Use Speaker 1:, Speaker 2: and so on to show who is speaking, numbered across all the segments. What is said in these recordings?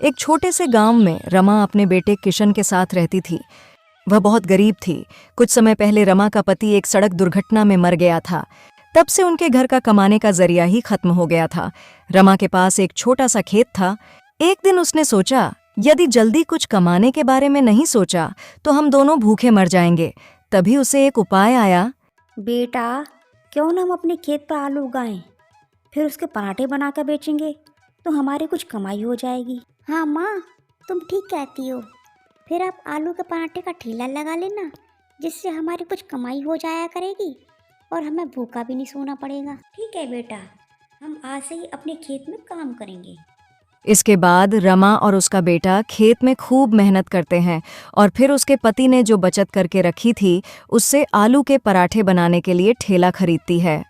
Speaker 1: एक छोटे से गांव में रमा अपने बेटे किशन के साथ रहती थी। वह बहुत गरीब थी। कुछ समय पहले रमा का पति एक सड़क दुर्घटना में मर गया था। तब से उनके घर का कमाने का जरिया ही खत्म हो गया था। रमा के पास एक छोटा सा खेत था। एक दिन उसने सोचा, यदि जल्दी कुछ कमाने के बारे में नहीं सोचा तो हम दोनों भूखे मर जाएंगे। तभी उसे एक उपाय आया।
Speaker 2: बेटा, क्यों ना हम अपने खेत पर आलू उगाएं, फिर उसके पराठे बनाकर बेचेंगे तो हमारी कुछ कमाई हो जाएगी।
Speaker 3: हाँ माँ, तुम ठीक कहती हो। फिर आप आलू के पराठे का ठेला लगा लेना, जिससे हमारी कुछ कमाई हो जाया करेगी और हमें भूखा भी नहीं सोना पड़ेगा।
Speaker 2: ठीक है बेटा, हम आज से ही अपने खेत में काम करेंगे।
Speaker 1: इसके बाद रमा और उसका बेटा खेत में खूब मेहनत करते हैं और फिर उसके पति ने जो बचत करके रखी थी उससे आलू के पराठे बनाने के लिए ठेला खरीदती है।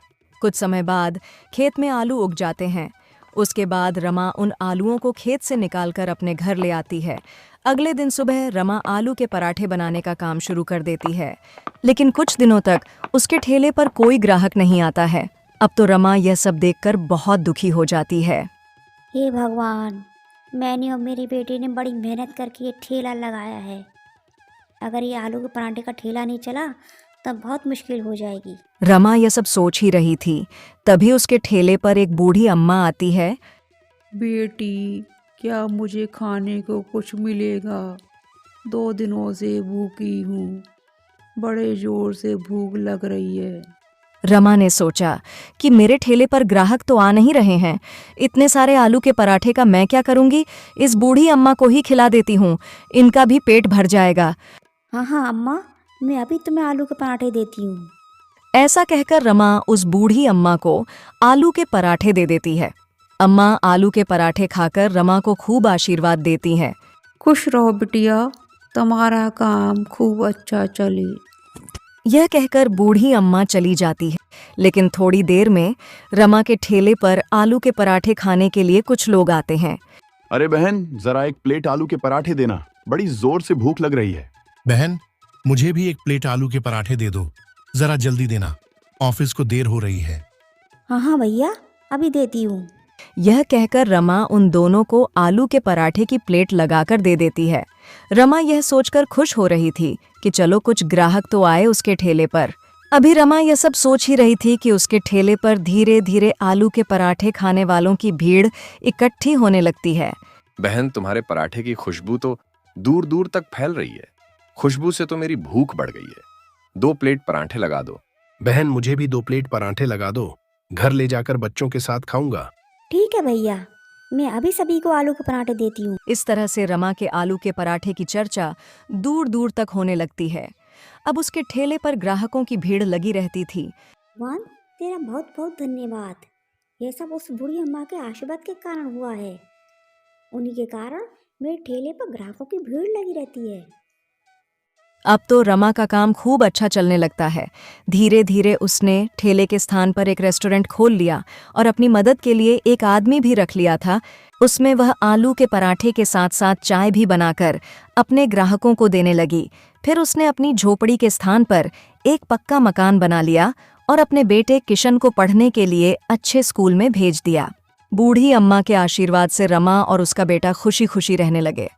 Speaker 1: कुछ समय बाद खेत में आलू उग जाते हैं। उसके बाद रमा उन आलूओं को खेत से निकालकर अपने घर ले आती है। अगले दिन सुबह रमा आलू के पराठे बनाने का काम शुरू कर देती है, लेकिन कुछ दिनों तक उसके ठेले पर कोई ग्राहक नहीं आता है। अब तो रमा यह सब देखकर बहुत दुखी हो जाती है।
Speaker 2: हे भगवान, मैंने और मेरे बेटे ने बड़ी मेहनत करके ये ठेला लगाया है। अगर ये आलू के पराठे का ठेला नहीं चला तब बहुत मुश्किल हो जाएगी।
Speaker 1: रमा यह सब सोच ही रही थी, तभी उसके ठेले पर एक बूढ़ी अम्मा आती है।
Speaker 4: बेटी, क्या मुझे खाने को कुछ मिलेगा? 2 दिनों से भूखी हूँ, बड़े जोर से भूख लग रही है।
Speaker 1: रमा ने सोचा कि मेरे ठेले पर ग्राहक तो आ नहीं रहे हैं, इतने सारे आलू के पराठे का मैं क्या करूंगी? इस बूढ़ी अम्मा को ही खिला देती हूँ, इनका भी पेट भर जाएगा।
Speaker 2: हाँ अम्मा, मैं अभी तुम्हें आलू के पराठे देती हूँ।
Speaker 1: ऐसा कहकर रमा उस बूढ़ी अम्मा को आलू के पराठे दे देती है। अम्मा आलू के पराठे खाकर रमा को खूब आशीर्वाद देती हैं।
Speaker 4: खुश रहो बिटिया, तुम्हारा काम खूब अच्छा चले।
Speaker 1: यह कहकर बूढ़ी अम्मा चली जाती है, लेकिन थोड़ी देर में रमा के ठेले पर आलू के पराठे खाने के लिए कुछ लोग आते हैं।
Speaker 5: अरे बहन, जरा एक प्लेट आलू के पराठे देना, बड़ी जोर से भूख लग रही है।
Speaker 6: बहन, मुझे भी एक प्लेट आलू के पराठे दे दो, जरा जल्दी देना, ऑफिस को देर हो रही है।
Speaker 2: हाँ भैया, अभी देती हूँ।
Speaker 1: यह कहकर रमा उन दोनों को आलू के पराठे की प्लेट लगाकर दे देती है। रमा यह सोचकर खुश हो रही थी कि चलो कुछ ग्राहक तो आए उसके ठेले पर। अभी रमा यह सब सोच ही रही थी कि उसके ठेले पर धीरे धीरे आलू के पराठे खाने वालों की भीड़ इकट्ठी होने लगती है।
Speaker 7: बहन, तुम्हारे पराठे की खुशबू तो दूर दूर तक फैल रही है। खुशबू से तो मेरी भूख बढ़ गई है। 2 प्लेट पराठे लगा दो।
Speaker 6: बहन, मुझे भी 2 प्लेट पराठे लगा दो, घर ले जाकर बच्चों के साथ खाऊंगा।
Speaker 2: ठीक है भैया, मैं अभी सभी को आलू के पराठे देती हूँ।
Speaker 1: इस तरह से रमा के आलू के पराठे की चर्चा दूर दूर तक होने लगती है। अब उसके ठेले पर ग्राहकों की भीड़ लगी रहती थी।
Speaker 2: भगवान, तेरा बहुत बहुत धन्यवाद। यह सब उस बूढ़ी अम्मा के आशीर्वाद के कारण हुआ है। उन्हीं के कारण मेरे ठेले पर ग्राहकों की भीड़ लगी रहती है।
Speaker 1: अब तो रमा का काम खूब अच्छा चलने लगता है। धीरे धीरे उसने ठेले के स्थान पर एक रेस्टोरेंट खोल लिया और अपनी मदद के लिए एक आदमी भी रख लिया था। उसमें वह आलू के पराठे के साथ साथ चाय भी बनाकर अपने ग्राहकों को देने लगी। फिर उसने अपनी झोपड़ी के स्थान पर एक पक्का मकान बना लिया और अपने बेटे किशन को पढ़ने के लिए अच्छे स्कूल में भेज दिया। बूढ़ी अम्मा के आशीर्वाद से रमा और उसका बेटा खुशी खुशी रहने लगे।